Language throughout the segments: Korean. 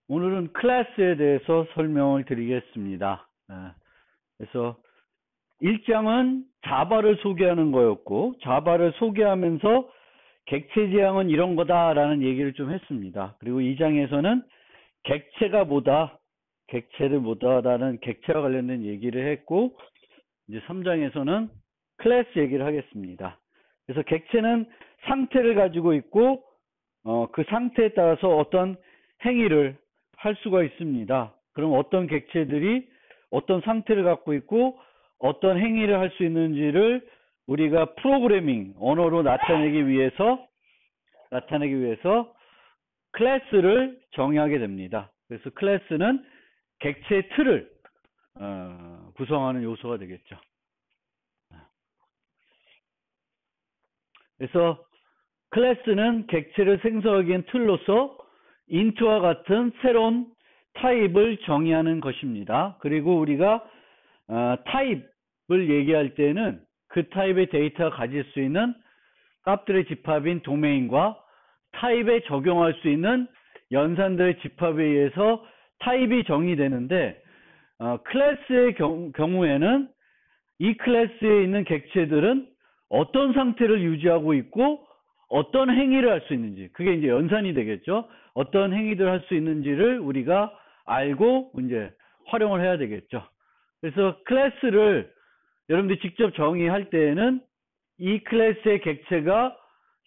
오늘은 클래스에 대해서 설명을 드리겠습니다. 그래서 1장은 자바를 소개하는 거였고, 자바를 소개하면서 객체 지향은 이런 거다라는 얘기를 좀 했습니다. 그리고 2장에서는 객체가 뭐다, 객체를 뭐다라는 객체와 관련된 얘기를 했고, 이제 3장에서는 클래스 얘기를 하겠습니다. 그래서 객체는 상태를 가지고 있고, 그 상태에 따라서 어떤 행위를 할 수가 있습니다. 그럼 어떤 객체들이 어떤 상태를 갖고 있고 어떤 행위를 할 수 있는지를 우리가 프로그래밍 언어로 나타내기 위해서 클래스를 정의하게 됩니다. 그래서 클래스는 객체의 틀을 구성하는 요소가 되겠죠. 그래서 클래스는 객체를 생성하기 위한 틀로서 인트와 같은 새로운 타입을 정의하는 것입니다. 그리고 우리가 타입을 얘기할 때는 그 타입의 데이터가 가질 수 있는 값들의 집합인 도메인과 타입에 적용할 수 있는 연산들의 집합에 의해서 타입이 정의되는데, 클래스의 경우에는 이 클래스에 있는 객체들은 어떤 상태를 유지하고 있고 어떤 행위를 할 수 있는지, 그게 이제 연산이 되겠죠. 어떤 행위들을 할 수 있는지를 우리가 알고 이제 활용을 해야 되겠죠. 그래서 클래스를 여러분들이 직접 정의할 때에는 이 클래스의 객체가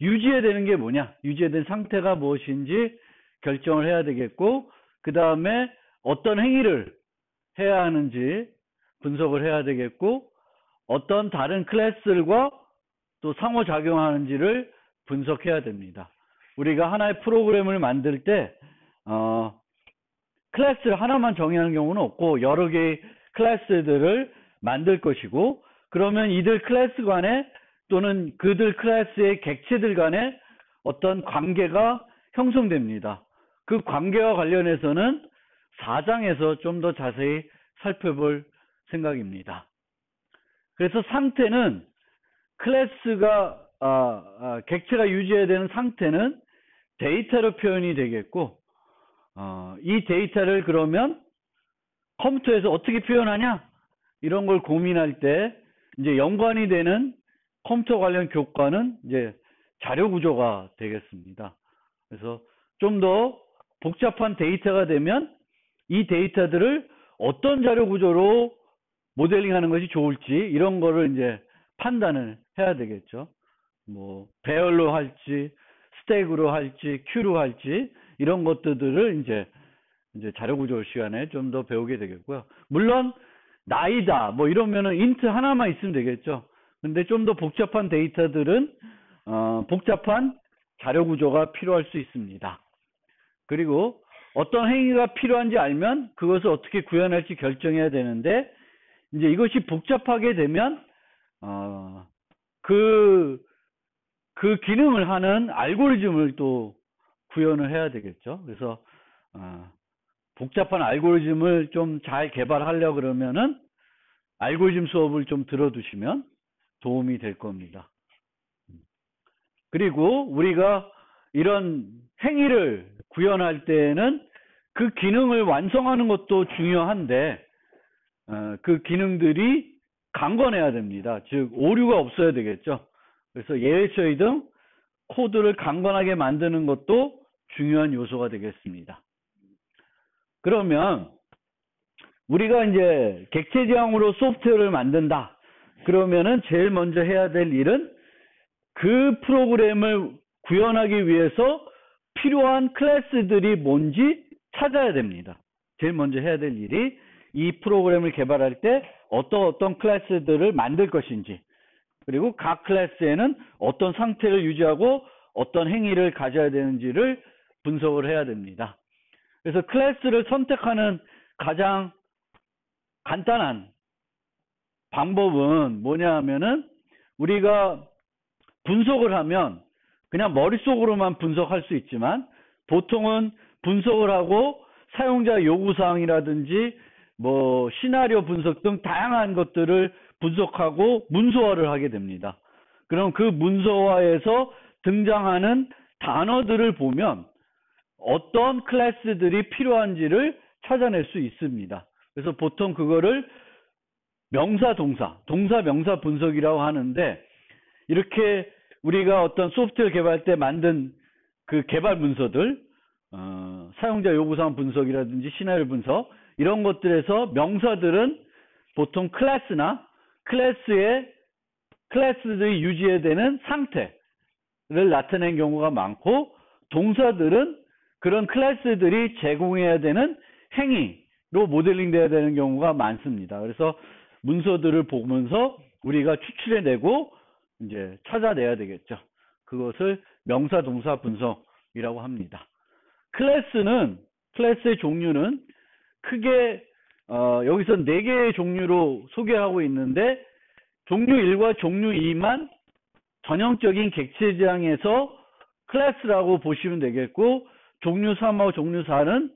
유지해야 되는 게 뭐냐, 유지해야 되는 상태가 무엇인지 결정을 해야 되겠고, 그 다음에 어떤 행위를 해야 하는지 분석을 해야 되겠고, 어떤 다른 클래스들과 또 상호작용하는지를 분석해야 됩니다. 우리가 하나의 프로그램을 만들 때 클래스를 하나만 정의하는 경우는 없고 여러 개의 클래스들을 만들 것이고, 그러면 이들 클래스 간에 또는 그들 클래스의 객체들 간에 어떤 관계가 형성됩니다. 그 관계와 관련해서는 4장에서 좀 더 자세히 살펴볼 생각입니다. 그래서 상태는 클래스가 객체가 유지해야 되는 상태는 데이터로 표현이 되겠고, 이 데이터를 그러면 컴퓨터에서 어떻게 표현하냐, 이런 걸 고민할 때 이제 연관이 되는 컴퓨터 관련 교과는 이제 자료 구조가 되겠습니다. 그래서 좀 더 복잡한 데이터가 되면 이 데이터들을 어떤 자료 구조로 모델링하는 것이 좋을지, 이런 거를 이제 판단을 해야 되겠죠. 뭐 배열로 할지 스택으로 할지 큐로 할지, 이런 것들을 이제 자료 구조 시간에 좀 더 배우게 되겠고요. 물론 나이다 뭐 이러면은 인트 하나만 있으면 되겠죠. 근데 좀 더 복잡한 데이터들은 복잡한 자료 구조가 필요할 수 있습니다. 그리고 어떤 행위가 필요한지 알면 그것을 어떻게 구현할지 결정해야 되는데, 이제 이것이 복잡하게 되면 그 기능을 하는 알고리즘을 또 구현을 해야 되겠죠. 그래서 복잡한 알고리즘을 좀 잘 개발하려고 그러면은 알고리즘 수업을 좀 들어두시면 도움이 될 겁니다. 그리고 우리가 이런 행위를 구현할 때에는 그 기능을 완성하는 것도 중요한데, 그 기능들이 강건해야 됩니다. 즉 오류가 없어야 되겠죠. 그래서 예외 처리 등 코드를 강건하게 만드는 것도 중요한 요소가 되겠습니다. 그러면 우리가 이제 객체 지향으로 소프트웨어를 만든다 그러면은 제일 먼저 해야 될 일은 그 프로그램을 구현하기 위해서 필요한 클래스들이 뭔지 찾아야 됩니다. 제일 먼저 해야 될 일이 이 프로그램을 개발할 때 어떤 클래스들을 만들 것인지, 그리고 각 클래스에는 어떤 상태를 유지하고 어떤 행위를 가져야 되는지를 분석을 해야 됩니다. 그래서 클래스를 선택하는 가장 간단한 방법은 뭐냐 하면은, 우리가 분석을 하면 그냥 머릿속으로만 분석할 수 있지만 보통은 분석을 하고 사용자 요구사항이라든지 뭐 시나리오 분석 등 다양한 것들을 분석하고 문서화를 하게 됩니다. 그럼 그 문서화에서 등장하는 단어들을 보면 어떤 클래스들이 필요한지를 찾아낼 수 있습니다. 그래서 보통 그거를 명사, 동사, 명사 분석이라고 하는데, 이렇게 우리가 어떤 소프트웨어 개발 때 만든 그 개발 문서들, 사용자 요구사항 분석이라든지 시나리오 분석, 이런 것들에서 명사들은 보통 클래스나 클래스들이 유지해야 되는 상태를 나타내는 경우가 많고, 동사들은 그런 클래스들이 제공해야 되는 행위로 모델링 돼야 되는 경우가 많습니다. 그래서 문서들을 보면서 우리가 추출해내고 이제 찾아내야 되겠죠. 그것을 명사 동사 분석이라고 합니다. 클래스의 종류는 크게 여기서 4개의 종류로 소개하고 있는데, 종류 1과 종류 2만 전형적인 객체 지향에서 클래스라고 보시면 되겠고, 종류 3하고 종류 4는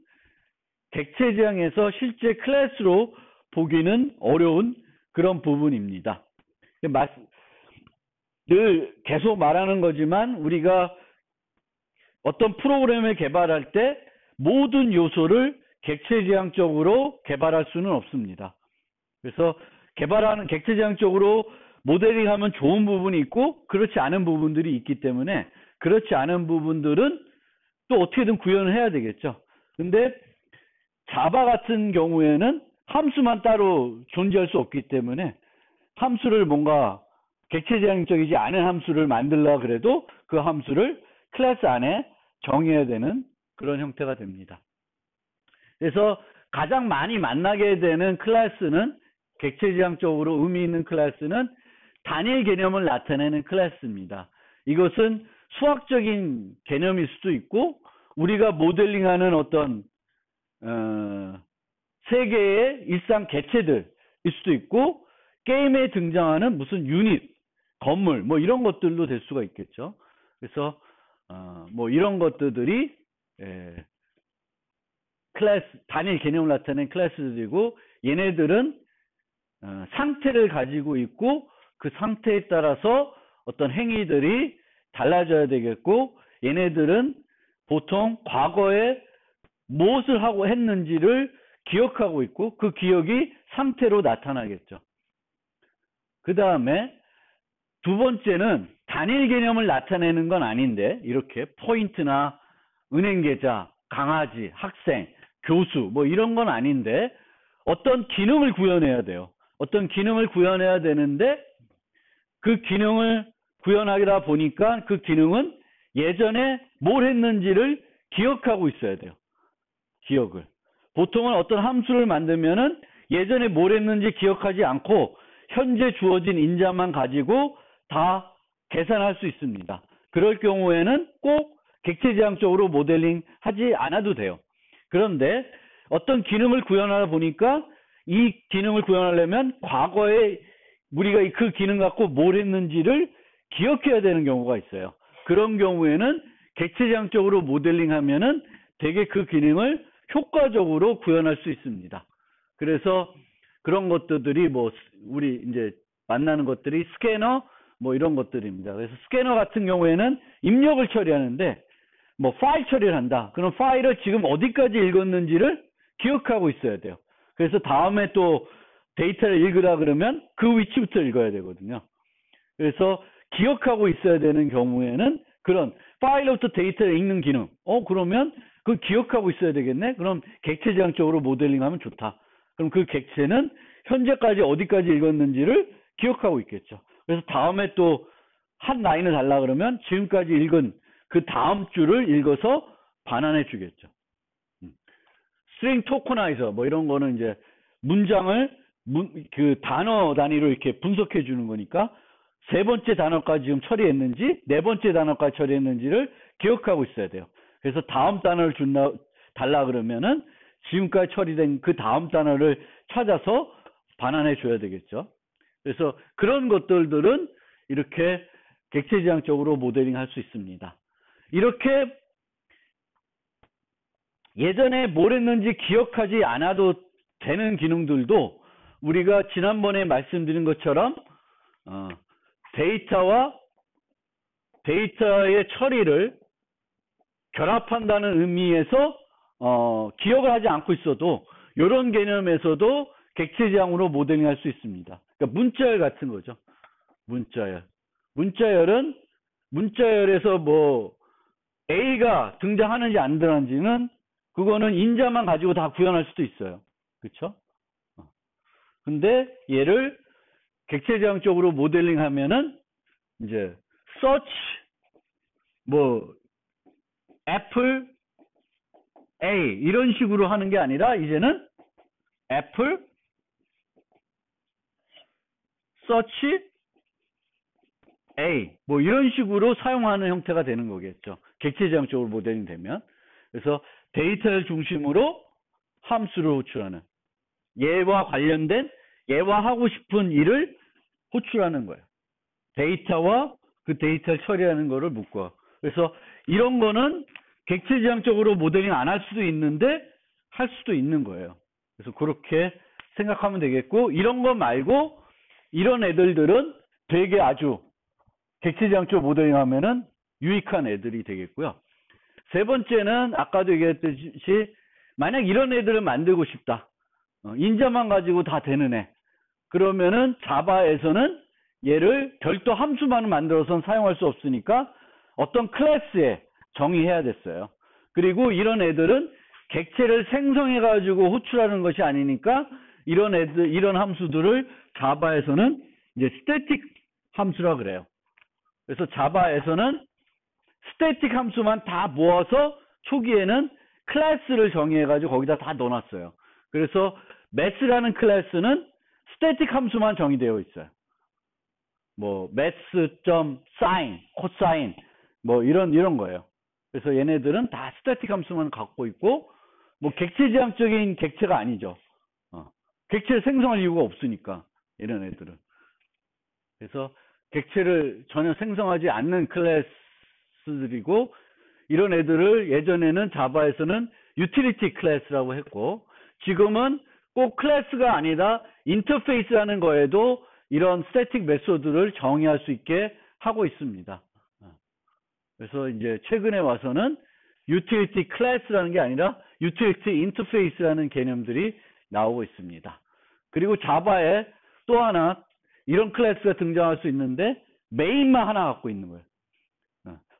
객체 지향에서 실제 클래스로 보기는 어려운 그런 부분입니다. 늘 계속 말하는 거지만, 우리가 어떤 프로그램을 개발할 때 모든 요소를 객체지향적으로 개발할 수는 없습니다. 그래서 객체지향적으로 모델링하면 좋은 부분이 있고 그렇지 않은 부분들이 있기 때문에, 그렇지 않은 부분들은 또 어떻게든 구현을 해야 되겠죠. 근데 자바 같은 경우에는 함수만 따로 존재할 수 없기 때문에, 함수를 뭔가 객체지향적이지 않은 함수를 만들려고 그래도 그 함수를 클래스 안에 정해야 되는 그런 형태가 됩니다. 그래서 가장 많이 만나게 되는 클래스는, 객체지향적으로 의미 있는 클래스는 단일 개념을 나타내는 클래스입니다. 이것은 수학적인 개념일 수도 있고, 우리가 모델링하는 어떤 세계의 일상 개체들일 수도 있고, 게임에 등장하는 무슨 유닛, 건물, 뭐 이런 것들도 될 수가 있겠죠. 그래서 뭐 이런 것들이 단일 개념을 나타내는 클래스들이고, 얘네들은 상태를 가지고 있고, 그 상태에 따라서 어떤 행위들이 달라져야 되겠고, 얘네들은 보통 과거에 무엇을 하고 했는지를 기억하고 있고, 그 기억이 상태로 나타나겠죠. 그 다음에 두 번째는 단일 개념을 나타내는 건 아닌데, 이렇게 포인트나 은행계좌, 강아지, 학생, 교수 뭐 이런 건 아닌데, 어떤 기능을 구현해야 돼요. 어떤 기능을 구현해야 되는데, 그 기능을 구현하다 보니까 그 기능은 예전에 뭘 했는지를 기억하고 있어야 돼요. 기억을. 보통은 어떤 함수를 만들면은 예전에 뭘 했는지 기억하지 않고 현재 주어진 인자만 가지고 다 계산할 수 있습니다. 그럴 경우에는 꼭 객체지향적으로 모델링 하지 않아도 돼요. 그런데 어떤 기능을 구현하다 보니까 이 기능을 구현하려면 과거에 우리가 그 기능 갖고 뭘 했는지를 기억해야 되는 경우가 있어요. 그런 경우에는 객체지향적으로 모델링 하면은 되게 그 기능을 효과적으로 구현할 수 있습니다. 그래서 그런 것들이 뭐 우리 이제 만나는 것들이 스캐너 뭐 이런 것들입니다. 그래서 스캐너 같은 경우에는 입력을 처리하는데, 뭐 파일 처리를 한다. 그럼 파일을 지금 어디까지 읽었는지를 기억하고 있어야 돼요. 그래서 다음에 또 데이터를 읽으라 그러면 그 위치부터 읽어야 되거든요. 그래서 기억하고 있어야 되는 경우에는 그런 파일로부터 데이터를 읽는 기능. 그러면 그걸 기억하고 있어야 되겠네? 그럼 객체지향적으로 모델링하면 좋다. 그럼 그 객체는 현재까지 어디까지 읽었는지를 기억하고 있겠죠. 그래서 다음에 또 한 라인을 달라 그러면 지금까지 읽은 그 다음 줄을 읽어서 반환해 주겠죠. 스트링 토커나이저 뭐 이런 거는 이제 문장을 그 단어 단위로 이렇게 분석해 주는 거니까, 세 번째 단어까지 지금 처리했는지 네 번째 단어까지 처리했는지를 기억하고 있어야 돼요. 그래서 다음 단어를 달라 그러면은 지금까지 처리된 그 다음 단어를 찾아서 반환해 줘야 되겠죠. 그래서 그런 것들은 이렇게 객체지향적으로 모델링 할 수 있습니다. 이렇게 예전에 뭘 했는지 기억하지 않아도 되는 기능들도 우리가 지난번에 말씀드린 것처럼 데이터의 처리를 결합한다는 의미에서 기억을 하지 않고 있어도 이런 개념에서도 객체지향으로 모델링할 수 있습니다. 그러니까 문자열 같은 거죠. 문자열. 문자열에서 뭐 A가 등장하는지 안 등장하는지는 그거는 인자만 가지고 다 구현할 수도 있어요. 그렇죠? 근데 얘를 객체지향적으로 모델링 하면은 이제 search 뭐 애플 A 이런 식으로 하는 게 아니라 이제는 애플 search A 뭐 이런 식으로 사용하는 형태가 되는 거겠죠. 객체지향적으로 모델링 되면. 그래서 데이터를 중심으로 함수를 호출하는 얘와 관련된 얘와 하고 싶은 일을 호출하는 거예요. 데이터와 그 데이터를 처리하는 거를 묶어. 그래서 이런 거는 객체지향적으로 모델링 안 할 수도 있는데 할 수도 있는 거예요. 그래서 그렇게 생각하면 되겠고, 이런 거 말고 이런 애들들은 되게 아주 객체지향적으로 모델링 하면은 유익한 애들이 되겠고요. 세 번째는 아까도 얘기했듯이 만약 이런 애들을 만들고 싶다. 인자만 가지고 다 되는 애. 그러면은 자바에서는 얘를 별도 함수만 만들어서는 사용할 수 없으니까 어떤 클래스에 정의해야 됐어요. 그리고 이런 애들은 객체를 생성해 가지고 호출하는 것이 아니니까 이런 함수들을 자바에서는 이제 스태틱 함수라 그래요. 그래서 자바에서는 스태틱 함수만 다 모아서 초기에는 클래스를 정의해 가지고 거기다 다 넣어놨어요. 그래서 매스라는 클래스는 스태틱 함수만 정의되어 있어요. 뭐 math.sin, 코사인 뭐 이런 거예요. 그래서 얘네들은 다 스태틱 함수만 갖고 있고 뭐 객체지향적인 객체가 아니죠. 객체를 생성할 이유가 없으니까 이런 애들은. 그래서 객체를 전혀 생성하지 않는 클래스들이고 이런 애들을 예전에는 자바에서는 유틸리티 클래스라고 했고 지금은 꼭 클래스가 아니라 인터페이스라는 거에도 이런 스태틱 메소드를 정의할 수 있게 하고 있습니다. 그래서 이제 최근에 와서는 유틸리티 클래스라는 게 아니라 유틸리티 인터페이스라는 개념들이 나오고 있습니다. 그리고 자바에 또 하나 이런 클래스가 등장할 수 있는데 메인만 하나 갖고 있는 거예요.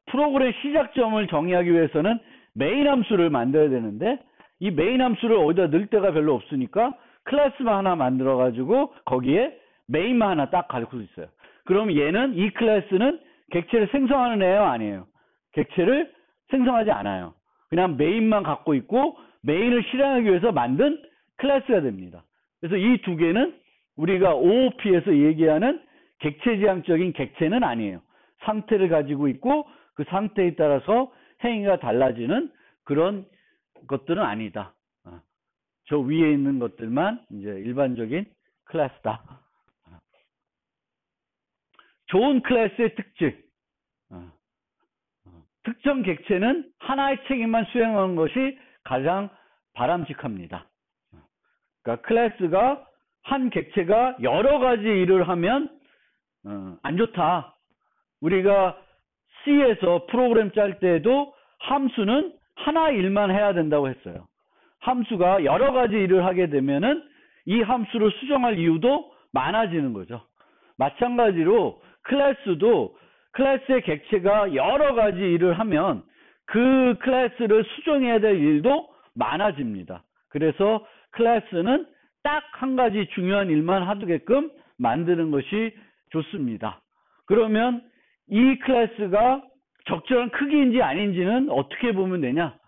프로그램 시작점을 정의하기 위해서는 메인 함수를 만들어야 되는데 이 메인 함수를 어디다 넣을 데가 별로 없으니까 클래스만 하나 만들어 가지고 거기에 메인만 하나 딱 가지고 있어요. 그럼 얘는 이 클래스는 객체를 생성하는 애예요, 아니에요? 객체를 생성하지 않아요. 그냥 메인만 갖고 있고 메인을 실행하기 위해서 만든 클래스가 됩니다. 그래서 이 두 개는 우리가 OOP에서 얘기하는 객체지향적인 객체는 아니에요. 상태를 가지고 있고 그 상태에 따라서 행위가 달라지는 그런 것들은 아니다. 저 위에 있는 것들만 이제 일반적인 클래스다. 좋은 클래스의 특징. 특정 객체는 하나의 책임만 수행하는 것이 가장 바람직합니다. 그러니까 클래스가 한 객체가 여러 가지 일을 하면 안 좋다. 우리가 C에서 프로그램 짤 때도 함수는 하나 일만 해야 된다고 했어요. 함수가 여러 가지 일을 하게 되면은 이 함수를 수정할 이유도 많아지는 거죠. 마찬가지로 클래스도 클래스의 객체가 여러 가지 일을 하면 그 클래스를 수정해야 될 일도 많아집니다. 그래서 클래스는 딱 한 가지 중요한 일만 하게끔 만드는 것이 좋습니다. 그러면 이 클래스가 적절한 크기인지 아닌지는 어떻게 보면 되냐?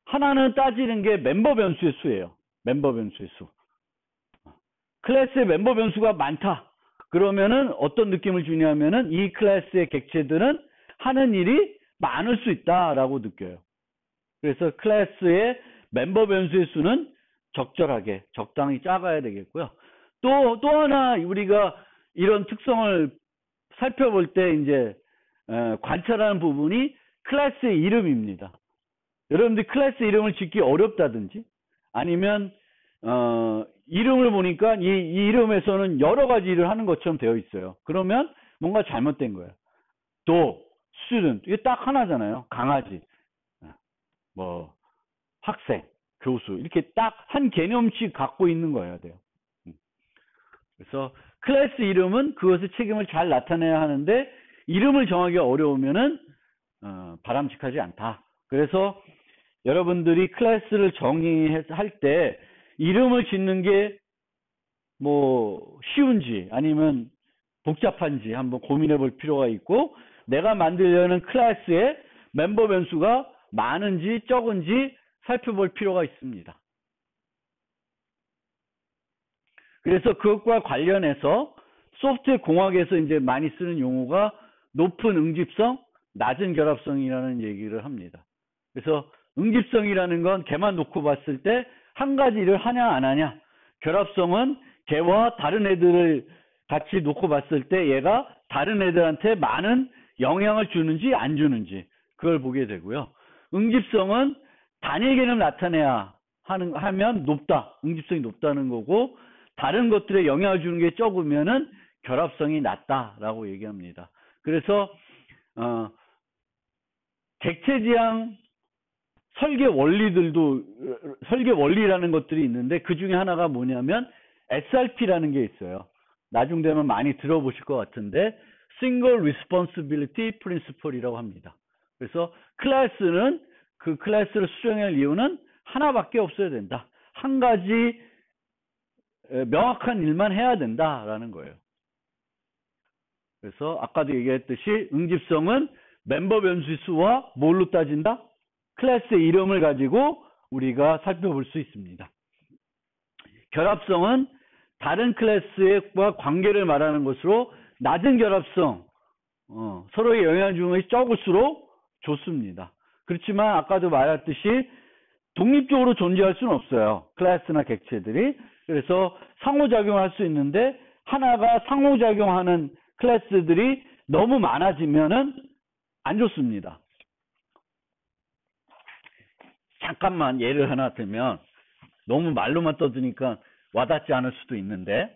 하나는 따지는 게 멤버 변수의 수예요. 멤버 변수의 수. 클래스의 멤버 변수가 많다. 그러면은 어떤 느낌을 주냐면은 이 클래스의 객체들은 하는 일이 많을 수 있다라고 느껴요. 그래서 클래스의 멤버 변수의 수는 적절하게, 적당히 작아야 되겠고요. 또 하나 우리가 이런 특성을 살펴볼 때 이제 관찰하는 부분이 클래스의 이름입니다. 여러분들 클래스 이름을 짓기 어렵다든지 아니면 이름을 보니까 이 이름에서는 여러 가지 일을 하는 것처럼 되어 있어요. 그러면 뭔가 잘못된 거예요. 도, student. 이게 딱 하나잖아요. 강아지, 뭐, 학생, 교수. 이렇게 딱 한 개념씩 갖고 있는 거여야 돼요. 그래서 클래스 이름은 그것의 책임을 잘 나타내야 하는데, 이름을 정하기가 어려우면은, 바람직하지 않다. 그래서 여러분들이 클래스를 정의할 때, 이름을 짓는 게 뭐 쉬운지 아니면 복잡한지 한번 고민해 볼 필요가 있고, 내가 만들려는 클래스의 멤버 변수가 많은지 적은지 살펴볼 필요가 있습니다. 그래서 그것과 관련해서 소프트웨어 공학에서 이제 많이 쓰는 용어가 높은 응집성, 낮은 결합성이라는 얘기를 합니다. 그래서 응집성이라는 건 걔만 놓고 봤을 때 한 가지 일을 하냐 안 하냐, 결합성은 걔와 다른 애들을 같이 놓고 봤을 때 얘가 다른 애들한테 많은 영향을 주는지 안 주는지, 그걸 보게 되고요. 응집성은 단일 개념 나타내야 하면 높다, 응집성이 높다는 거고, 다른 것들에 영향을 주는 게 적으면은 결합성이 낮다라고 얘기합니다. 그래서 객체지향 설계 원리라는 것들이 있는데, 그 중에 하나가 뭐냐면 SRP라는 게 있어요. 나중 되면 많이 들어보실 것 같은데, Single Responsibility Principle이라고 합니다. 그래서 클래스는 그 클래스를 수정할 이유는 하나밖에 없어야 된다. 한 가지 명확한 일만 해야 된다라는 거예요. 그래서 아까도 얘기했듯이 응집성은 멤버 변수의 수와 뭘로 따진다? 클래스의 이름을 가지고 우리가 살펴볼 수 있습니다. 결합성은 다른 클래스와 관계를 말하는 것으로, 낮은 결합성, 서로의 영향을 주는 것이 적을수록 좋습니다. 그렇지만 아까도 말했듯이 독립적으로 존재할 수는 없어요. 클래스나 객체들이. 그래서 상호작용할 수 있는데, 하나가 상호작용하는 클래스들이 너무 많아지면은 안 좋습니다. 잠깐만 예를 하나 들면, 너무 말로만 떠드니까 와닿지 않을 수도 있는데,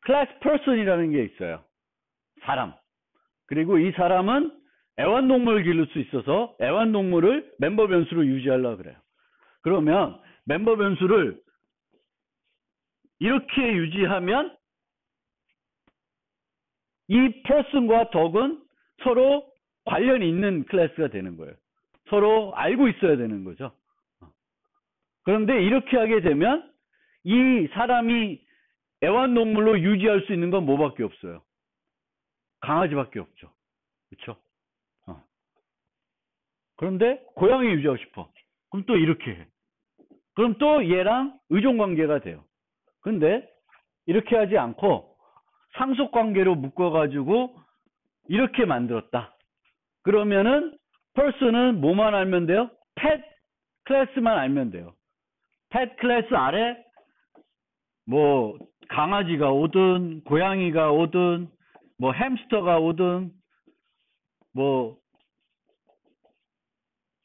클래스 퍼슨이라는 게 있어요. 사람. 그리고 이 사람은 애완동물을 기를 수 있어서 애완동물을 멤버 변수로 유지하려고 그래요. 그러면 멤버 변수를 이렇게 유지하면 이 person과 dog은 서로 관련이 있는 클래스가 되는 거예요. 서로 알고 있어야 되는 거죠. 그런데 이렇게 하게 되면 이 사람이 애완동물로 유지할 수 있는 건 뭐밖에 없어요? 강아지밖에 없죠. 그렇죠? 그런데 고양이 유지하고 싶어. 그럼 또 이렇게 해. 그럼 또 얘랑 의존관계가 돼요. 근데 이렇게 하지 않고 상속관계로 묶어가지고 이렇게 만들었다. 그러면은 person은 뭐만 알면 돼요? pet 클래스만 알면 돼요. pet 클래스 아래 뭐 강아지가 오든 고양이가 오든 뭐 햄스터가 오든 뭐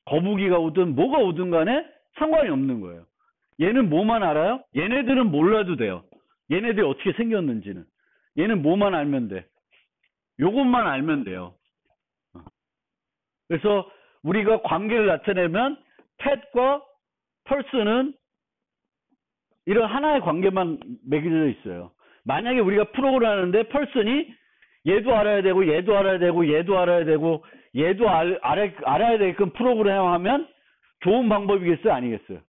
거북이가 오든 뭐가 오든 간에 상관이 없는 거예요. 얘는 뭐만 알아요? 얘네들은 몰라도 돼요. 얘네들이 어떻게 생겼는지는. 얘는 뭐만 알면 돼. 요것만 알면 돼요. 그래서 우리가 관계를 나타내면 pet과 person은 이런 하나의 관계만 매겨져 있어요. 만약에 우리가 프로그램을 하는데 person이 얘도 알아야 되고 얘도 알아야 되고 얘도 알아야 되고 얘도 알아야 되게끔 프로그램하면 좋은 방법이겠어요? 아니겠어요?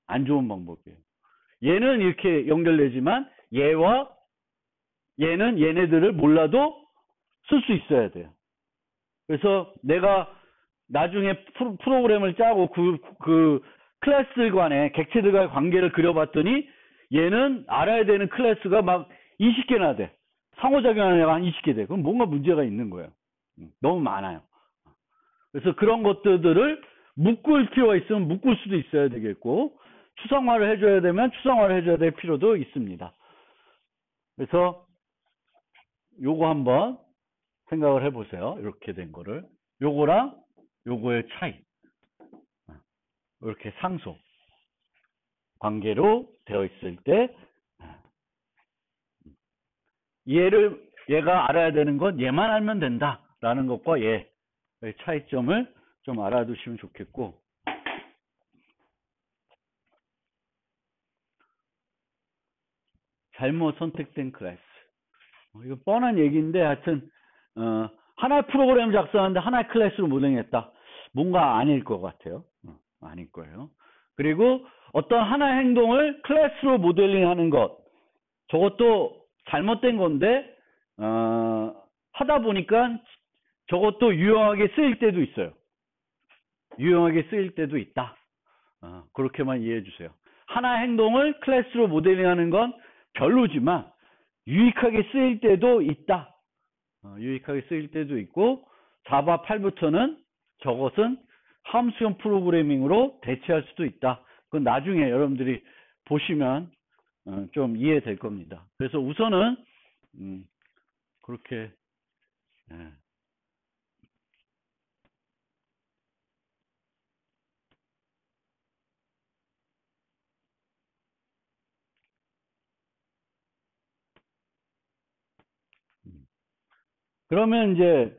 안 좋은 방법이에요. 얘는 이렇게 연결되지만 얘와 얘는 얘네들을 몰라도 쓸 수 있어야 돼요. 그래서 내가 나중에 프로그램을 짜고 그 클래스 간의 객체들 간의 관계를 그려봤더니 얘는 알아야 되는 클래스가 막 20개나 돼. 상호작용하는 애가 한 20개 돼. 그럼 뭔가 문제가 있는 거예요. 너무 많아요. 그래서 그런 것들을 묶을 필요가 있으면 묶을 수도 있어야 되겠고, 추상화를 해줘야 되면 추상화를 해줘야 될 필요도 있습니다. 그래서 요거 한번 생각을 해보세요. 이렇게 된 거를. 요거랑 요거의 차이. 이렇게 상수 관계로 되어 있을 때 얘가 알아야 되는 건 얘만 알면 된다라는 것과 얘의 차이점을 좀 알아두시면 좋겠고, 잘못 선택된 클래스. 이거 뻔한 얘기인데 하여튼 하나의 프로그램 작성하는데 하나의 클래스로 모델링했다. 뭔가 아닐 것 같아요. 아닐 거예요. 그리고 어떤 하나의 행동을 클래스로 모델링하는 것, 저것도 잘못된 건데 하다 보니까 저것도 유용하게 쓰일 때도 있어요. 유용하게 쓰일 때도 있다. 그렇게만 이해해 주세요. 하나의 행동을 클래스로 모델링하는 건 별로지만 유익하게 쓰일 때도 있다. 유익하게 쓰일 때도 있고, 자바 8부터는 저것은 함수형 프로그래밍으로 대체할 수도 있다. 그건 나중에 여러분들이 보시면 좀 이해될 겁니다. 그래서 우선은 그렇게 그러면 이제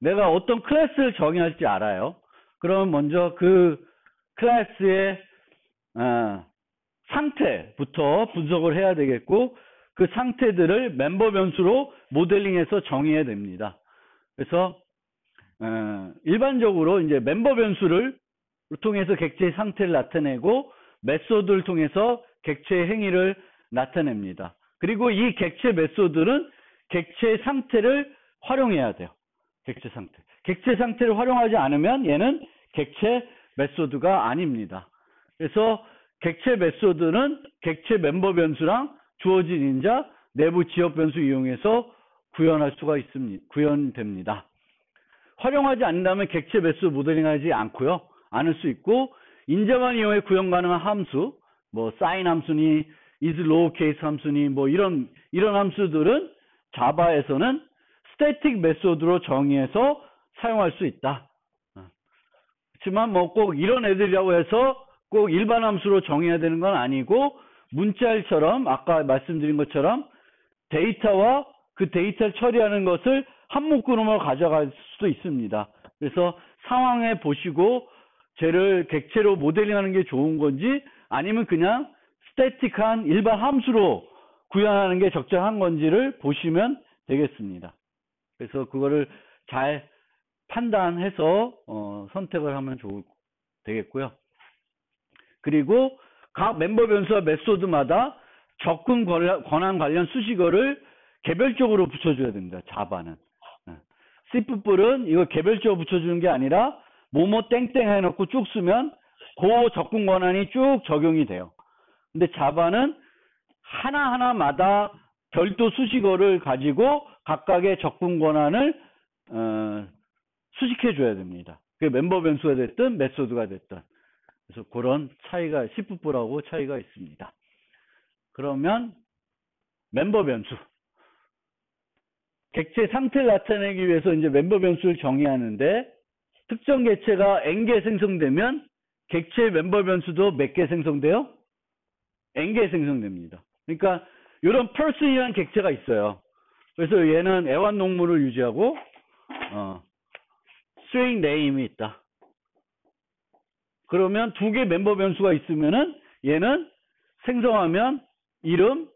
내가 어떤 클래스를 정의할지 알아요. 그러면 먼저 그 클래스의 상태부터 분석을 해야 되겠고, 그 상태들을 멤버 변수로 모델링해서 정의해야 됩니다. 그래서 일반적으로 이제 멤버 변수를 통해서 객체의 상태를 나타내고, 메소드를 통해서 객체의 행위를 나타냅니다. 그리고 이 객체 메소드는 객체의 상태를 활용해야 돼요. 객체 상태. 객체 상태를 활용하지 않으면 얘는 객체 메소드가 아닙니다. 그래서 객체 메소드는 객체 멤버 변수랑 주어진 인자, 내부 지역 변수 이용해서 구현할 수가 있습니다. 구현됩니다. 활용하지 않는다면 객체 메소드 모델링하지 않고요. 않을 수 있고, 인자만 이용해 구현 가능한 함수, 뭐 사인 함수니, is lowercase 함수니, 뭐 이런 함수들은 자바에서는 스태틱 메소드로 정의해서 사용할 수 있다. 그렇지만 뭐 꼭 이런 애들이라고 해서 꼭 일반 함수로 정의해야 되는 건 아니고, 문자일처럼 아까 말씀드린 것처럼 데이터와 그 데이터를 처리하는 것을 한 묶음으로 가져갈 수도 있습니다. 그래서 상황에 보시고 쟤를 객체로 모델링하는 게 좋은 건지, 아니면 그냥 스태틱한 일반 함수로 구현하는 게 적절한 건지를 보시면 되겠습니다. 그래서 그거를 잘 판단해서 선택을 하면 되겠고요. 그리고 각 멤버 변수와 메소드마다 접근 권한 관련 수식어를 개별적으로 붙여줘야 됩니다. 자바는. C++은 이거 개별적으로 붙여주는 게 아니라 뭐뭐 땡땡 해놓고 쭉 쓰면 그 접근 권한이 쭉 적용이 돼요. 근데 자바는 하나하나마다 별도 수식어를 가지고 각각의 접근 권한을 수식해 줘야 됩니다. 그게 멤버 변수가 됐든 메소드가 됐든. 그래서 그런 차이가 C++하고 차이가 있습니다. 그러면 멤버 변수. 객체 상태를 나타내기 위해서 이제 멤버 변수를 정의하는데, 특정 객체가 n개 생성되면 객체 멤버 변수도 몇 개 생성돼요? n개 생성됩니다. 그러니까 이런 person이라는 객체가 있어요. 그래서 얘는 애완동물을 유지하고 string name이 있다. 그러면 두 개 멤버 변수가 있으면은 얘는 생성하면 이름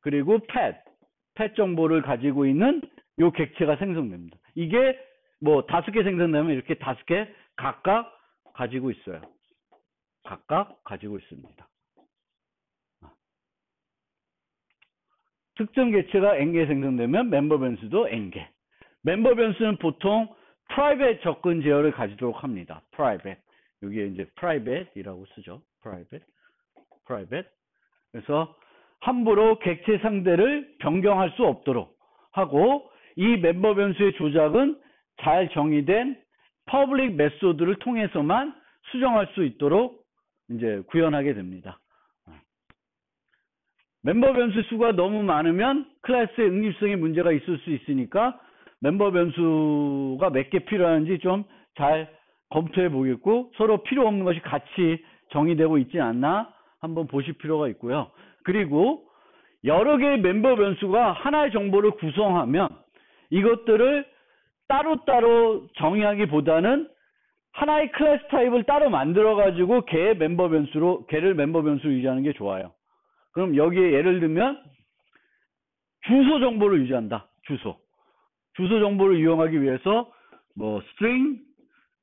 그리고 pet 정보를 가지고 있는 요 객체가 생성됩니다. 이게 뭐 5개 생성되면 이렇게 5개 각각 가지고 있어요. 각각 가지고 있습니다. 특정 객체가 n개 생성되면 멤버 변수도 n개. 멤버 변수는 보통 private 접근 제어를 가지도록 합니다. private. 여기에 이제 private이라고 쓰죠. private. 그래서 함부로 객체 상대를 변경할 수 없도록 하고, 이 멤버 변수의 조작은 잘 정의된 public 메소드를 통해서만 수정할 수 있도록 이제 구현하게 됩니다. 멤버 변수 수가 너무 많으면 클래스의 응집성에 문제가 있을 수 있으니까 멤버 변수가 몇 개 필요한지 좀 잘 검토해 보겠고 서로 필요 없는 것이 같이 정의되고 있지 않나 한번 보실 필요가 있고요. 그리고 여러 개의 멤버 변수가 하나의 정보를 구성하면 이것들을 따로따로 정의하기보다는 하나의 클래스 타입을 따로 만들어 가지고 걔를 멤버 변수로 유지하는 게 좋아요. 그럼 여기에 예를 들면 주소 정보를 유지한다. 주소 정보를 이용하기 위해서 뭐 string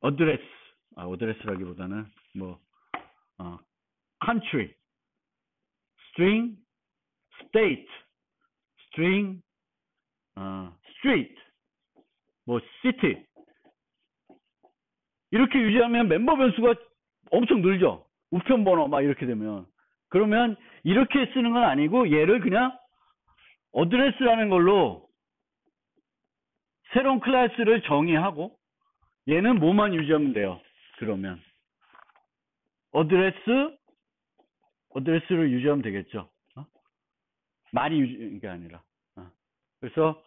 address라기보다는 뭐 country, string state, string street, 뭐 city 이렇게 유지하면 멤버 변수가 엄청 늘죠. 우편 번호 막 이렇게 되면. 그러면 이렇게 쓰는 건 아니고 얘를 그냥 어드레스라는 걸로 새로운 클래스를 정의하고 얘는 뭐만 유지하면 돼요. 그러면 어드레스를 유지하면 되겠죠. 많이 유지하는 게 아니라. 그래서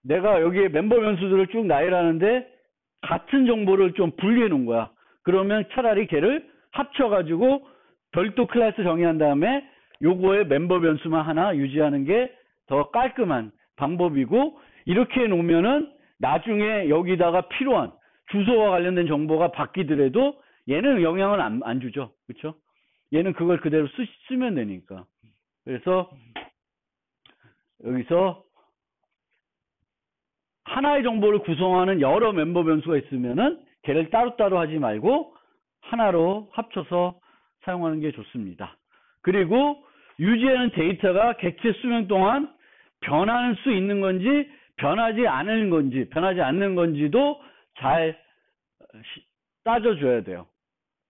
내가 여기에 멤버 변수들을 쭉 나열하는데 같은 정보를 좀 분리해 놓은 거야. 그러면 차라리 걔를 합쳐가지고 별도 클래스 정의한 다음에 요거의 멤버 변수만 하나 유지하는 게 더 깔끔한 방법이고, 이렇게 해 놓으면은 나중에 여기다가 필요한 주소와 관련된 정보가 바뀌더라도 얘는 영향을 안 주죠. 그렇죠? 얘는 그걸 그대로 쓰면 되니까. 그래서 여기서 하나의 정보를 구성하는 여러 멤버 변수가 있으면은 걔를 따로따로 하지 말고 하나로 합쳐서 사용하는 게 좋습니다. 그리고 유지하는 데이터가 객체 수명 동안 변할 수 있는 건지 변하지 않는 건지도 잘 따져줘야 돼요.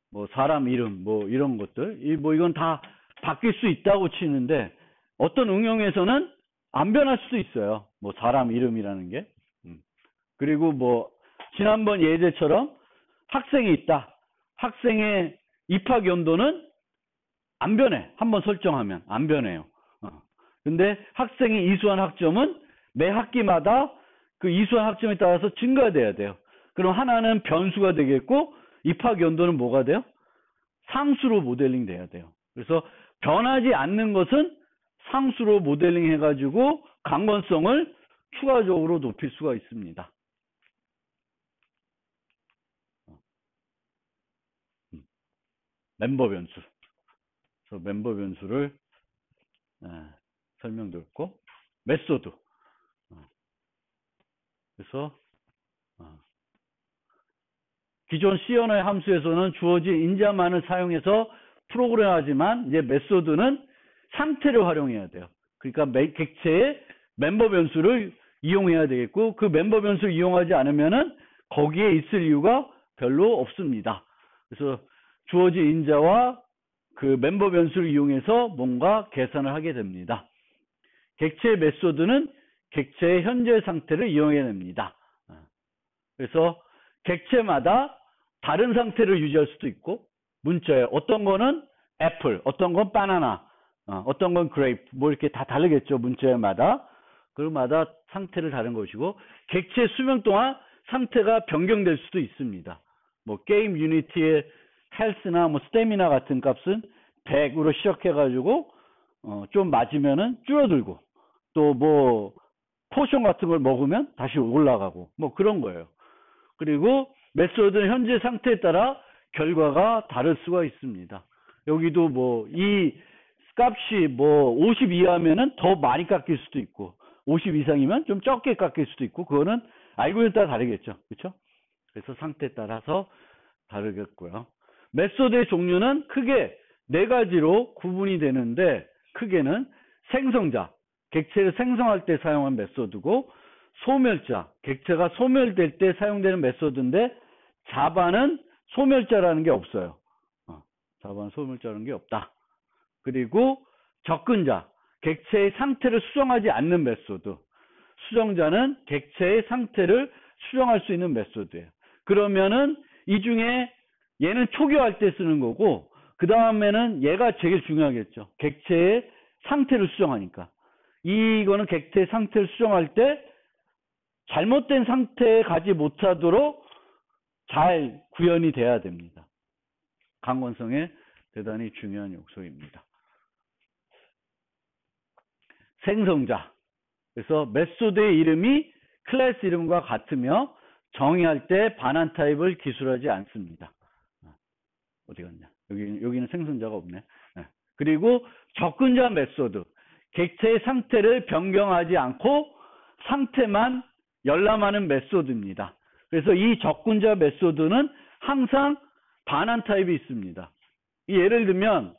뭐 사람 이름 뭐 이런 것들 이건 다 바뀔 수 있다고 치는데 어떤 응용에서는 안 변할 수도 있어요. 뭐 사람 이름이라는 게. 그리고 뭐 지난번 예제처럼 학생이 있다. 학생의 입학 연도는 안 변해. 한번 설정하면 안 변해요. 근데 학생이 이수한 학점은 매 학기마다 그 이수한 학점에 따라서 증가돼야 돼요. 그럼 하나는 변수가 되겠고 입학 연도는 뭐가 돼요? 상수로 모델링 돼야 돼요. 그래서 변하지 않는 것은 상수로 모델링 해가지고 강건성을 추가적으로 높일 수가 있습니다. 멤버 변수. 그래서 멤버 변수를 설명드렸고, 메소드. 그래서 기존 C 언어의 함수에서는 주어진 인자만을 사용해서 프로그램하지만 이제 메소드는 상태를 활용해야 돼요. 그러니까 객체의 멤버 변수를 이용해야 되겠고, 그 멤버 변수를 이용하지 않으면은 거기에 있을 이유가 별로 없습니다. 그래서 주어진 인자와 그 멤버 변수를 이용해서 뭔가 계산을 하게 됩니다. 객체의 메소드는 객체의 현재 상태를 이용해야 됩니다. 그래서 객체마다 다른 상태를 유지할 수도 있고, 문자에 어떤 거는 애플, 어떤 건 바나나, 어떤 건 그레이프, 뭐 이렇게 다 다르겠죠. 문자마다. 그마다 상태를 다른 것이고, 객체 수명 동안 상태가 변경될 수도 있습니다. 뭐 게임 유니티의 헬스나 뭐 스태미나 같은 값은 100으로 시작해가지고 좀 맞으면은 줄어들고, 또 뭐 포션 같은 걸 먹으면 다시 올라가고 뭐 그런 거예요. 그리고 메소드는 현재 상태에 따라 결과가 다를 수가 있습니다. 여기도 뭐 이 값이 뭐 50 이하면은 더 많이 깎일 수도 있고 50 이상이면 좀 적게 깎일 수도 있고, 그거는 알고리즘에 따라 다르겠죠. 그렇죠? 그래서 상태에 따라서 다르겠고요. 메소드의 종류는 크게 4가지로 구분이 되는데, 크게는 생성자, 객체를 생성할 때 사용한 메소드고, 소멸자, 객체가 소멸될 때 사용되는 메소드인데, 자바는 소멸자라는 게 없어요. 자바는 소멸자라는 게 없다. 그리고 접근자, 객체의 상태를 수정하지 않는 메소드. 수정자는 객체의 상태를 수정할 수 있는 메소드예요. 그러면은 이 중에 얘는 초기화할 때 쓰는 거고, 그 다음에는 얘가 제일 중요하겠죠. 객체의 상태를 수정하니까. 이거는 객체의 상태를 수정할 때 잘못된 상태에 가지 못하도록 잘 구현이 돼야 됩니다. 강건성에 대단히 중요한 요소입니다. 생성자. 그래서 메소드의 이름이 클래스 이름과 같으며 정의할 때 반환 타입을 기술하지 않습니다. 어디 갔냐? 여기는 생성자가 없네. 그리고 접근자 메소드. 객체의 상태를 변경하지 않고 상태만 열람하는 메소드입니다. 그래서 이 접근자 메소드는 항상 반환 타입이 있습니다. 예를 들면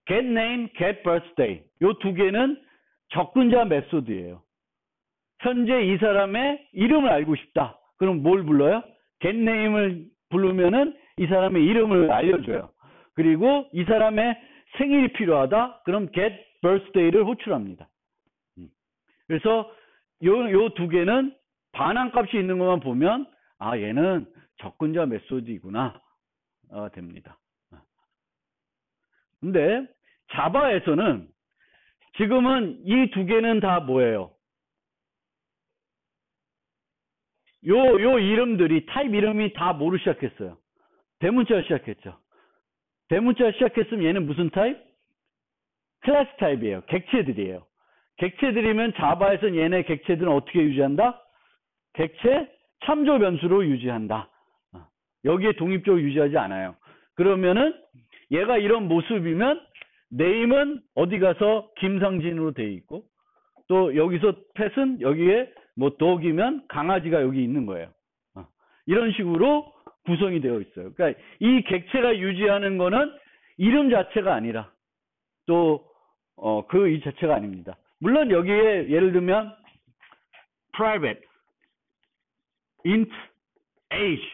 get name, get birthday. 이 두 개는 접근자 메소드예요. 현재 이 사람의 이름을 알고 싶다. 그럼 뭘 불러요? get name을 부르면은 이 사람의 이름을 알려줘요. 그리고 이 사람의 생일이 필요하다. 그럼 get birthday를 호출합니다. 그래서 요 두 개는 반환값이 있는 것만 보면 아 얘는 접근자 메소드이구나 됩니다. 근데 자바에서는 지금은 이 두 개는 다 뭐예요? 요 이름들이 타입 이름이 다 뭐로 시작했어요? 대문자로 시작했죠. 대문자로 시작했으면 얘는 무슨 타입? 클래스 타입이에요. 객체들이에요. 객체들이면 자바에서는 얘네 객체들은 어떻게 유지한다? 객체 참조 변수로 유지한다. 여기에 독립적으로 유지하지 않아요. 그러면은 얘가 이런 모습이면 네임은 어디 가서 김상진으로 돼 있고 또 여기서 펫은 여기에 뭐 dog이면 강아지가 여기 있는 거예요. 이런 식으로 구성이 되어 있어요. 그러니까 이 객체가 유지하는 거는 이름 자체가 아니라 또 그 이 자체가 아닙니다. 물론 여기에 예를 들면 private, int, age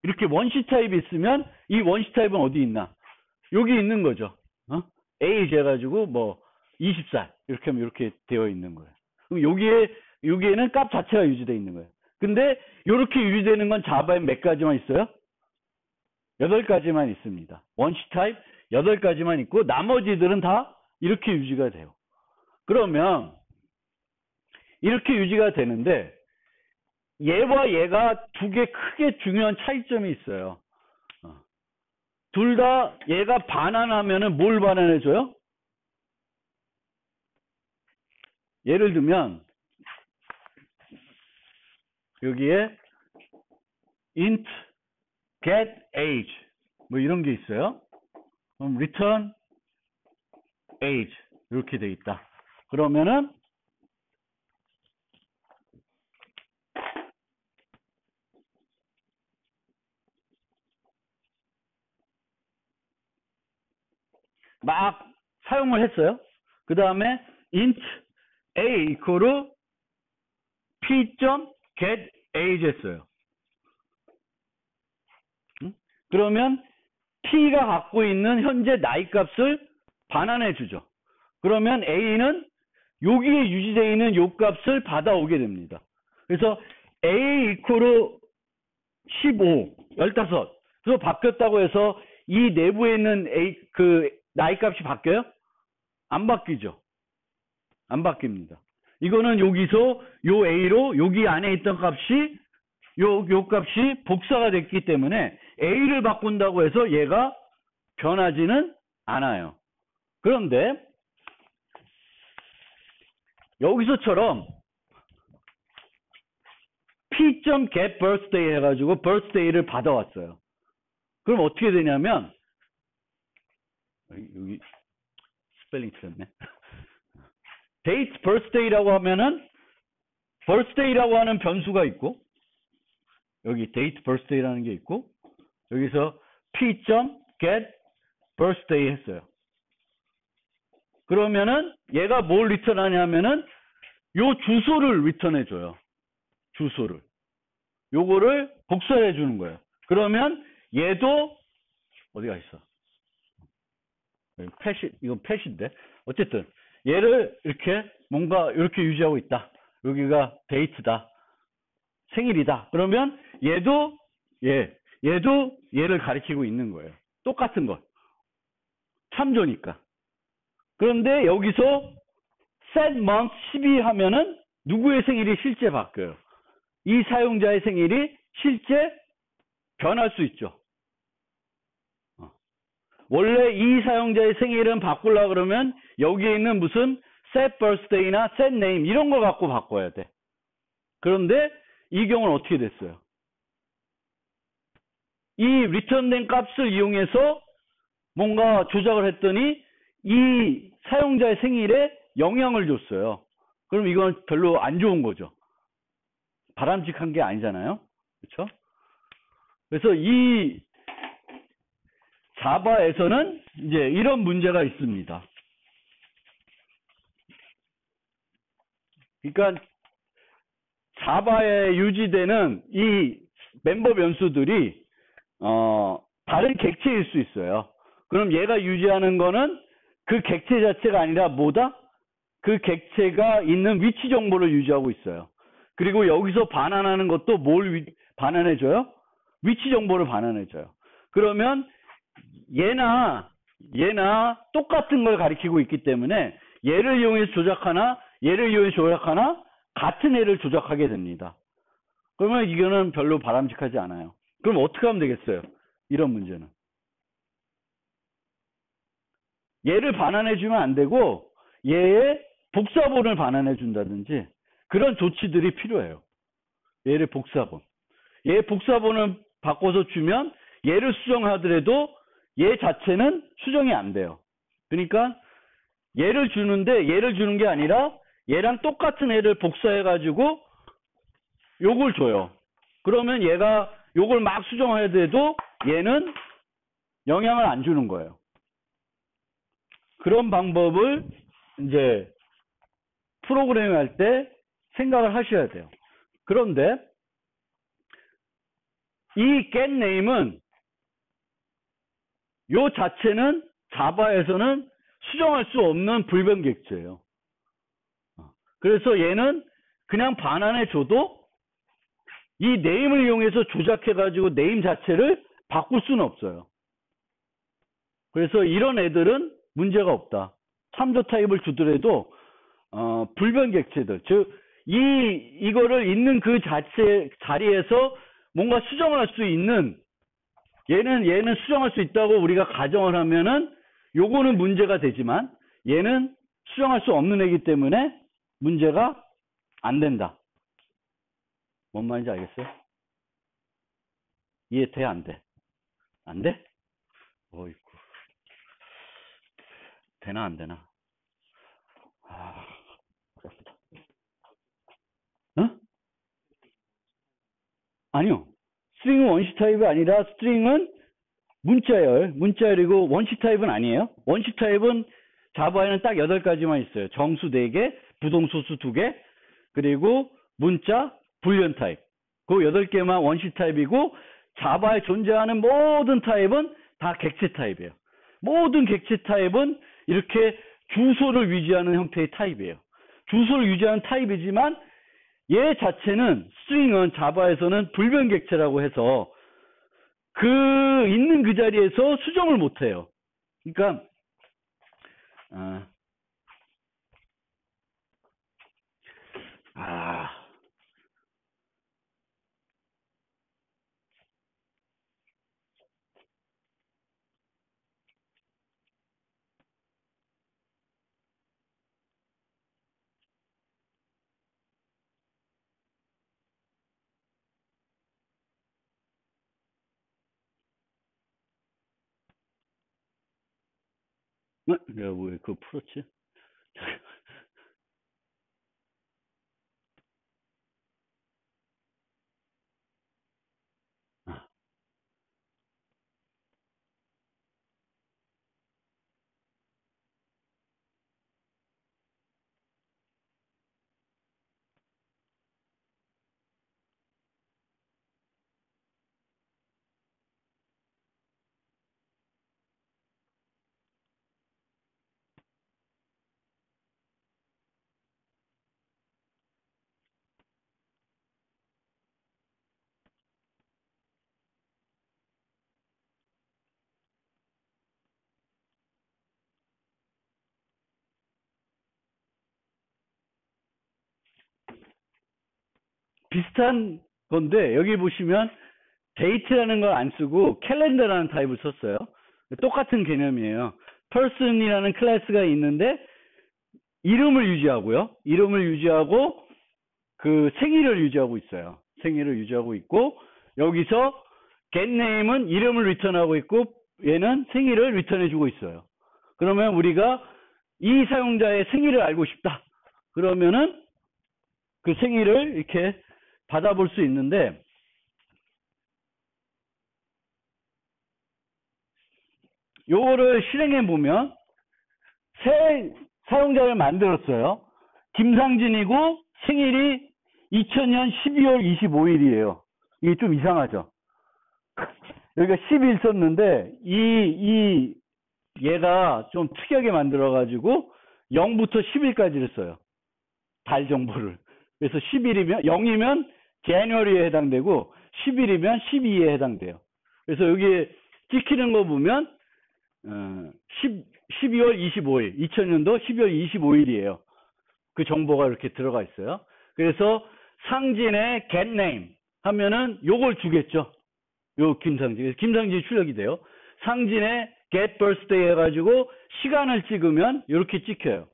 이렇게 원시 타입이 있으면 이 원시 타입은 어디 있나? 여기 있는 거죠. age 해가지고 뭐 20살 이렇게 하면 이렇게 되어 있는 거예요. 그럼 여기에는 값 자체가 유지되어 있는 거예요. 근데 이렇게 유지되는 건 자바에 몇 가지만 있어요? 8가지만 있습니다. 원시 타입 8가지만 있고 나머지들은 다 이렇게 유지가 돼요. 그러면 이렇게 유지가 되는데 얘와 얘가 두 개 크게 중요한 차이점이 있어요. 둘 다 얘가 반환하면은 뭘 반환해줘요? 예를 들면 여기에 int get age 뭐 이런 게 있어요. 그럼 return age 이렇게 돼 있다. 그러면은 막 사용을 했어요. 그 다음에 int a equal p.get age 했어요. 그러면 p가 갖고 있는 현재 나이 값을 반환해 주죠. 그러면 a는 여기에 유지되어 있는 요 값을 받아오게 됩니다. 그래서 a equal 15, 15. 그래서 바뀌었다고 해서 이 내부에 있는 그 나이 값이 바뀌어요? 안 바뀌죠. 안 바뀝니다. 이거는 여기서 요 a로 여기 안에 있던 값이 요 값이 복사가 됐기 때문에 a를 바꾼다고 해서 얘가 변하지는 않아요. 그런데 여기서처럼 p.get birthday 해가지고 birthday를 받아왔어요. 그럼 어떻게 되냐면 여기 스펠링 틀렸네. date birthday라고 하면은 birthday라고 하는 변수가 있고 여기 date birthday라는 게 있고 여기서 p.get birthday 했어요. 그러면은 얘가 뭘 리턴하냐면은 요 주소를 리턴해 줘요. 주소를. 요거를 복사해 주는 거예요. 그러면 얘도 어디가 있어? 이건 펫인데 어쨌든 얘를 이렇게 뭔가 이렇게 유지하고 있다. 여기가 데이트다. 생일이다. 그러면 얘도 얘를 가리키고 있는 거예요. 똑같은 것. 참조니까. 그런데 여기서 set month 12 하면은 누구의 생일이 실제 바뀌어요? 이 사용자의 생일이 실제 변할 수 있죠. 원래 이 사용자의 생일은 바꾸려고 그러면 여기에 있는 무슨 set birthday나 set name 이런 걸 갖고 바꿔야 돼. 그런데 이 경우는 어떻게 됐어요? 이 리턴된 값을 이용해서 뭔가 조작을 했더니 이 사용자의 생일에 영향을 줬어요. 그럼 이건 별로 안 좋은 거죠. 바람직한 게 아니잖아요. 그렇죠? 그래서 이 자바에서는 이제 이런 문제가 있습니다. 그러니까 자바에 유지되는 이 멤버 변수들이 다른 객체일 수 있어요. 그럼 얘가 유지하는 거는 그 객체 자체가 아니라 뭐다? 그 객체가 있는 위치 정보를 유지하고 있어요. 그리고 여기서 반환하는 것도 뭘 반환해줘요? 위치 정보를 반환해줘요. 그러면 얘나 똑같은 걸 가리키고 있기 때문에 얘를 이용해서 조작하나 얘를 이용해서 조작하나 같은 애를 조작하게 됩니다. 그러면 이거는 별로 바람직하지 않아요. 그럼 어떻게 하면 되겠어요? 이런 문제는. 얘를 반환해주면 안 되고 얘의 복사본을 반환해준다든지 그런 조치들이 필요해요. 얘를 복사본. 얘 복사본을 바꿔서 주면 얘를 수정하더라도 얘 자체는 수정이 안 돼요. 그러니까 얘를 주는데 얘를 주는 게 아니라 얘랑 똑같은 애를 복사해가지고 요걸 줘요. 그러면 얘가 요걸 막 수정해야 돼도 얘는 영향을 안 주는 거예요. 그런 방법을 이제 프로그래밍 할 때 생각을 하셔야 돼요. 그런데 이 getName은 요 자체는 자바에서는 수정할 수 없는 불변 객체예요. 그래서 얘는 그냥 반환해 줘도 이 name을 이용해서 조작해 가지고 name 자체를 바꿀 수는 없어요. 그래서 이런 애들은 문제가 없다. 참조 타입을 주더라도 불변 객체들, 즉 이거를 있는 그 자리에서 뭔가 수정을 할 수 있는 얘는 수정할 수 있다고 우리가 가정을 하면은 요거는 문제가 되지만 얘는 수정할 수 없는 애기 때문에 문제가 안 된다. 뭔 말인지 알겠어요? 이해돼? 안 돼? 안 돼? 어이구. 되나 안 되나? 어? 아니요. 스트링은 원시 타입이 아니라 스트링은 문자열이고 원시 타입은 아니에요. 원시 타입은 자바에는 딱 8가지만 있어요. 정수 4개, 부동소수 2개, 그리고 문자, 불련 타입. 그 8개만 원시 타입이고 자바에 존재하는 모든 타입은 다 객체 타입이에요. 모든 객체 타입은 이렇게 주소를 유지하는 형태의 타입이에요. 주소를 유지하는 타입이지만 얘 자체는 스트링은 자바에서는 불변 객체라고 해서 그 있는 그 자리에서 수정을 못 해요. 그러니까 내가 왜 그거 풀었지? 비슷한 건데 여기 보시면 date라는 걸 안 쓰고 calendar라는 타입을 썼어요. 똑같은 개념이에요. person이라는 클래스가 있는데 이름을 유지하고요. 이름을 유지하고 그 생일을 유지하고 있어요. 생일을 유지하고 있고 여기서 getName은 이름을 리턴하고 있고 얘는 생일을 리턴해주고 있어요. 그러면 우리가 이 사용자의 생일을 알고 싶다. 그러면은 그 생일을 이렇게 받아볼 수 있는데 요거를 실행해 보면 새 사용자를 만들었어요. 김상진이고 생일이 2000년 12월 25일이에요. 이게 좀 이상하죠. 여기가 10일 썼는데 얘가 좀 특이하게 만들어 가지고 0부터 10일까지를 써요. 달 정보를. 그래서 10일이면 0이면 January에 해당되고 10일이면 12에 해당돼요. 그래서 여기에 찍히는 거 보면 12월 25일 2000년도 12월 25일이에요. 그 정보가 이렇게 들어가 있어요. 그래서 상진의 getName 하면은 요걸 주겠죠. 요 김상진. 김상진이 출력이 돼요. 상진의 getBirthday 해가지고 시간을 찍으면 이렇게 찍혀요.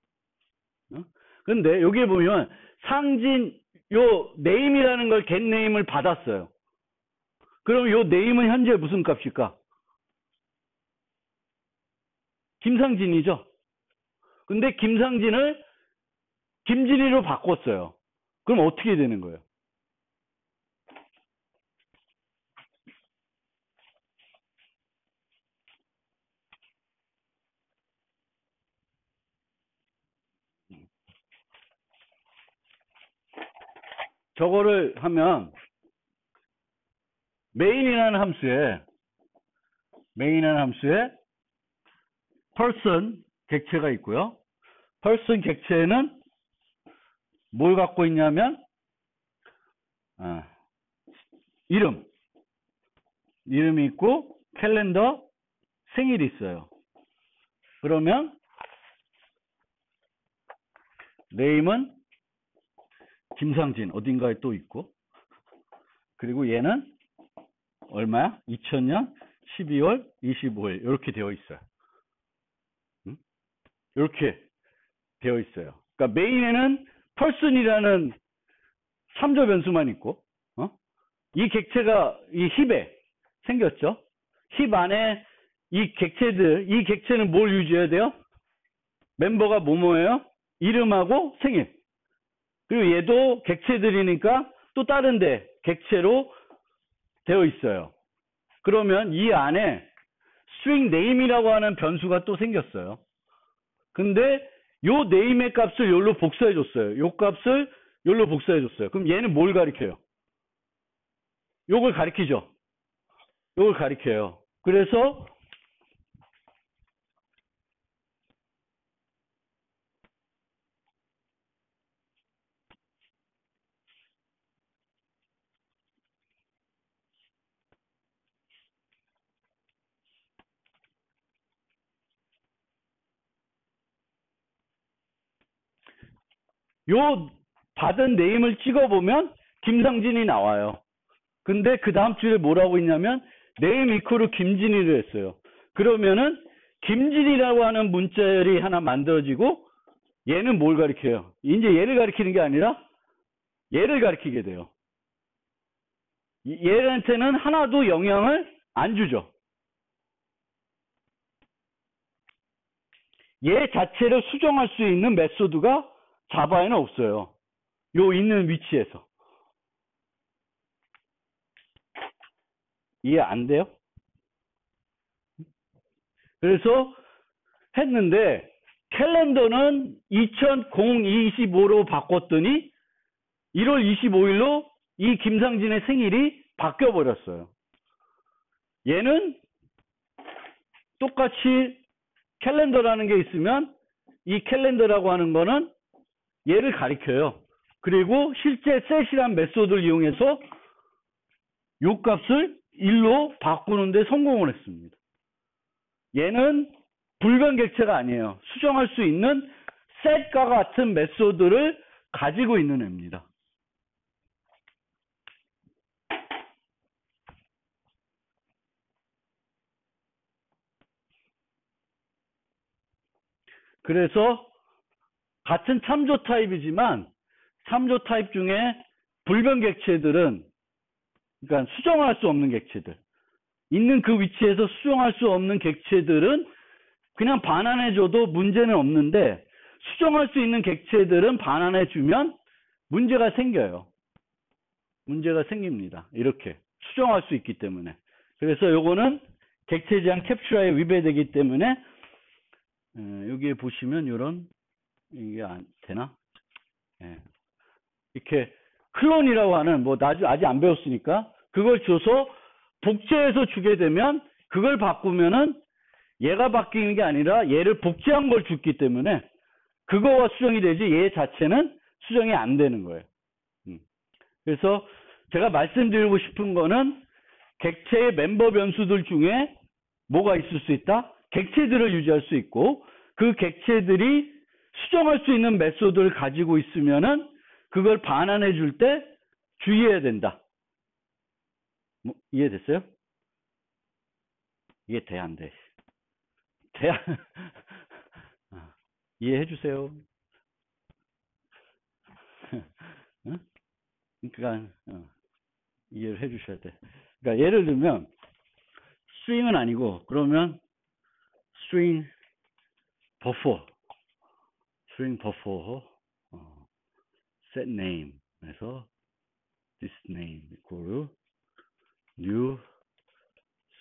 근데 여기에 보면 상진 요 name이라는 걸 getName을 받았어요. 그럼 요 name은 현재 무슨 값일까? 김상진이죠. 근데 김상진을 김진희로 바꿨어요. 그럼 어떻게 되는 거예요? 저거를 하면 main이라는 함수에 person 객체가 있고요. person 객체는 뭘 갖고 있냐면 이름이 있고 캘린더 생일이 있어요. 그러면 name은 김상진 어딘가에 또 있고 그리고 얘는 얼마야? 2000년 12월 25일 이렇게 되어 있어요. 이렇게 되어 있어요. 그러니까 메인에는 person이라는 3조 변수만 있고 이 객체가 이 힙에 생겼죠. 힙 안에 이 객체는 뭘 유지해야 돼요? 멤버가 뭐뭐예요? 이름하고 생일. 그리고 얘도 객체들이니까 또 다른데 객체로 되어 있어요. 그러면 이 안에 string name이라고 하는 변수가 또 생겼어요. 근데 요 name의 값을 여기로 복사해 줬어요. 요 값을 여기로 복사해 줬어요. 그럼 얘는 뭘 가리켜요? 요걸 가리키죠. 요걸 가리켜요. 그래서 요 받은 네임을 찍어보면 김상진이 나와요. 근데 그 다음 줄에 뭐라고 있냐면 네임 이퀄로 김진이를 했어요. 그러면은 김진이라고 하는 문자열이 하나 만들어지고 얘는 뭘 가리켜요? 이제 얘를 가리키는 게 아니라 얘를 가리키게 돼요. 얘한테는 하나도 영향을 안 주죠. 얘 자체를 수정할 수 있는 메소드가 자바에는 없어요. 요 있는 위치에서. 이해 안 돼요? 그래서 했는데 캘린더는 2025로 바꿨더니 1월 25일로 이 김상진의 생일이 바뀌어 버렸어요. 얘는 똑같이 캘린더라는 게 있으면 이 캘린더라고 하는 거는 얘를 가리켜요. 그리고 실제 set이란 메소드를 이용해서 요 값을 1로 바꾸는데 성공을 했습니다. 얘는 불변 객체가 아니에요. 수정할 수 있는 set과 같은 메소드를 가지고 있는 애입니다. 그래서 같은 참조 타입이지만 참조 타입 중에 불변 객체들은, 그러니까 수정할 수 없는 객체들, 있는 그 위치에서 수정할 수 없는 객체들은 그냥 반환해줘도 문제는 없는데, 수정할 수 있는 객체들은 반환해주면 문제가 생겨요. 문제가 생깁니다. 이렇게 수정할 수 있기 때문에. 그래서 요거는 객체 제한 캡슐화에 위배되기 때문에, 여기에 보시면 요런, 이게 안 되나? 예. 이렇게 클론이라고 하는, 뭐 아직 안 배웠으니까 그걸 줘서 복제해서 주게 되면, 그걸 바꾸면은 얘가 바뀌는 게 아니라 얘를 복제한 걸 줬기 때문에 그거와 수정이 되지 얘 자체는 수정이 안 되는 거예요. 그래서 제가 말씀드리고 싶은 거는, 객체의 멤버 변수들 중에 뭐가 있을 수 있다? 객체들을 유지할 수 있고, 그 객체들이 수정할 수 있는 메소드를 가지고 있으면은 그걸 반환해 줄 때 주의해야 된다. 뭐, 이해됐어요? 이해 돼, 안 돼? 돼? 이해해 주세요. 응? 그러니까 이해를 해 주셔야 돼. 그러니까 예를 들면 스트링은 아니고, 그러면 스트링 버퍼 set name에서 this name equal new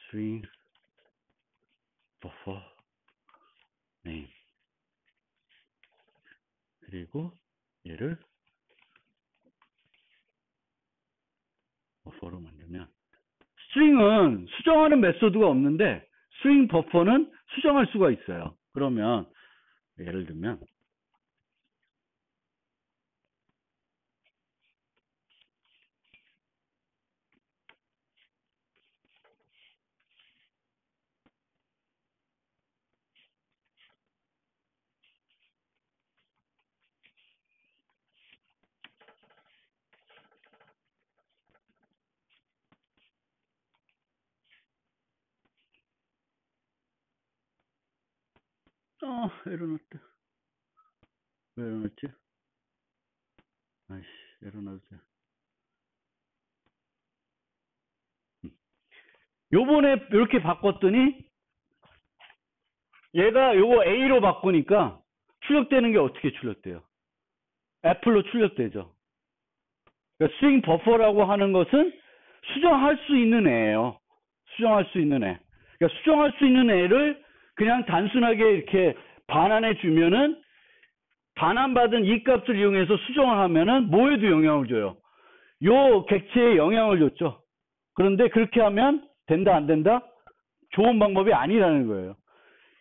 string buffer name, 그리고 얘를 버퍼로 만들면, 스트링은 수정하는 메소드가 없는데 스트링 버퍼는 수정할 수가 있어요. 그러면 예를 들면 에러 났다. 왜 에러 났지? 아이씨, 에러 났지. 요번에 이렇게 바꿨더니 얘가 요거 A로 바꾸니까 출력되는 게 어떻게 출력돼요? 애플로 출력되죠. 그러니까 스트링 버퍼라고 하는 것은 수정할 수 있는 애예요. 수정할 수 있는 애. 그러니까 수정할 수 있는 애를 그냥 단순하게 이렇게 반환해 주면은, 반환받은 이 값을 이용해서 수정을 하면은 뭐에도 영향을 줘요? 요 객체에 영향을 줬죠. 그런데 그렇게 하면 된다, 안 된다? 좋은 방법이 아니라는 거예요.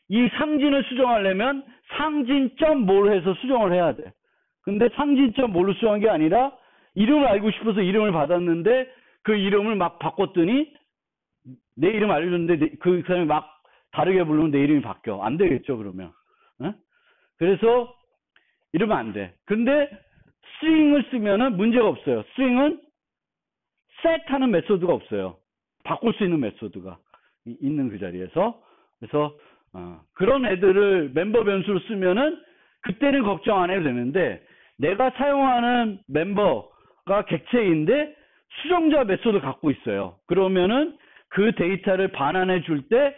이 상진을 수정하려면 상진.뭘 뭘 해서 수정을 해야 돼. 근데 상진.뭘로 수정한 게 아니라 이름을 알고 싶어서 이름을 받았는데 그 이름을 막 바꿨더니, 내 이름 알려줬는데 그 사람이 막 다르게 부르면 내 이름이 바뀌어. 안 되겠죠, 그러면. 그래서 이러면 안 돼. 근데 스트링을 쓰면은 문제가 없어요. 스트링은 set하는 메소드가 없어요. 바꿀 수 있는 메소드가 있는 그 자리에서. 그래서 그런 애들을 멤버 변수로 쓰면은 그때는 걱정 안 해도 되는데, 내가 사용하는 멤버가 객체인데 수정자 메소드를 갖고 있어요. 그러면은 그 데이터를 반환해 줄 때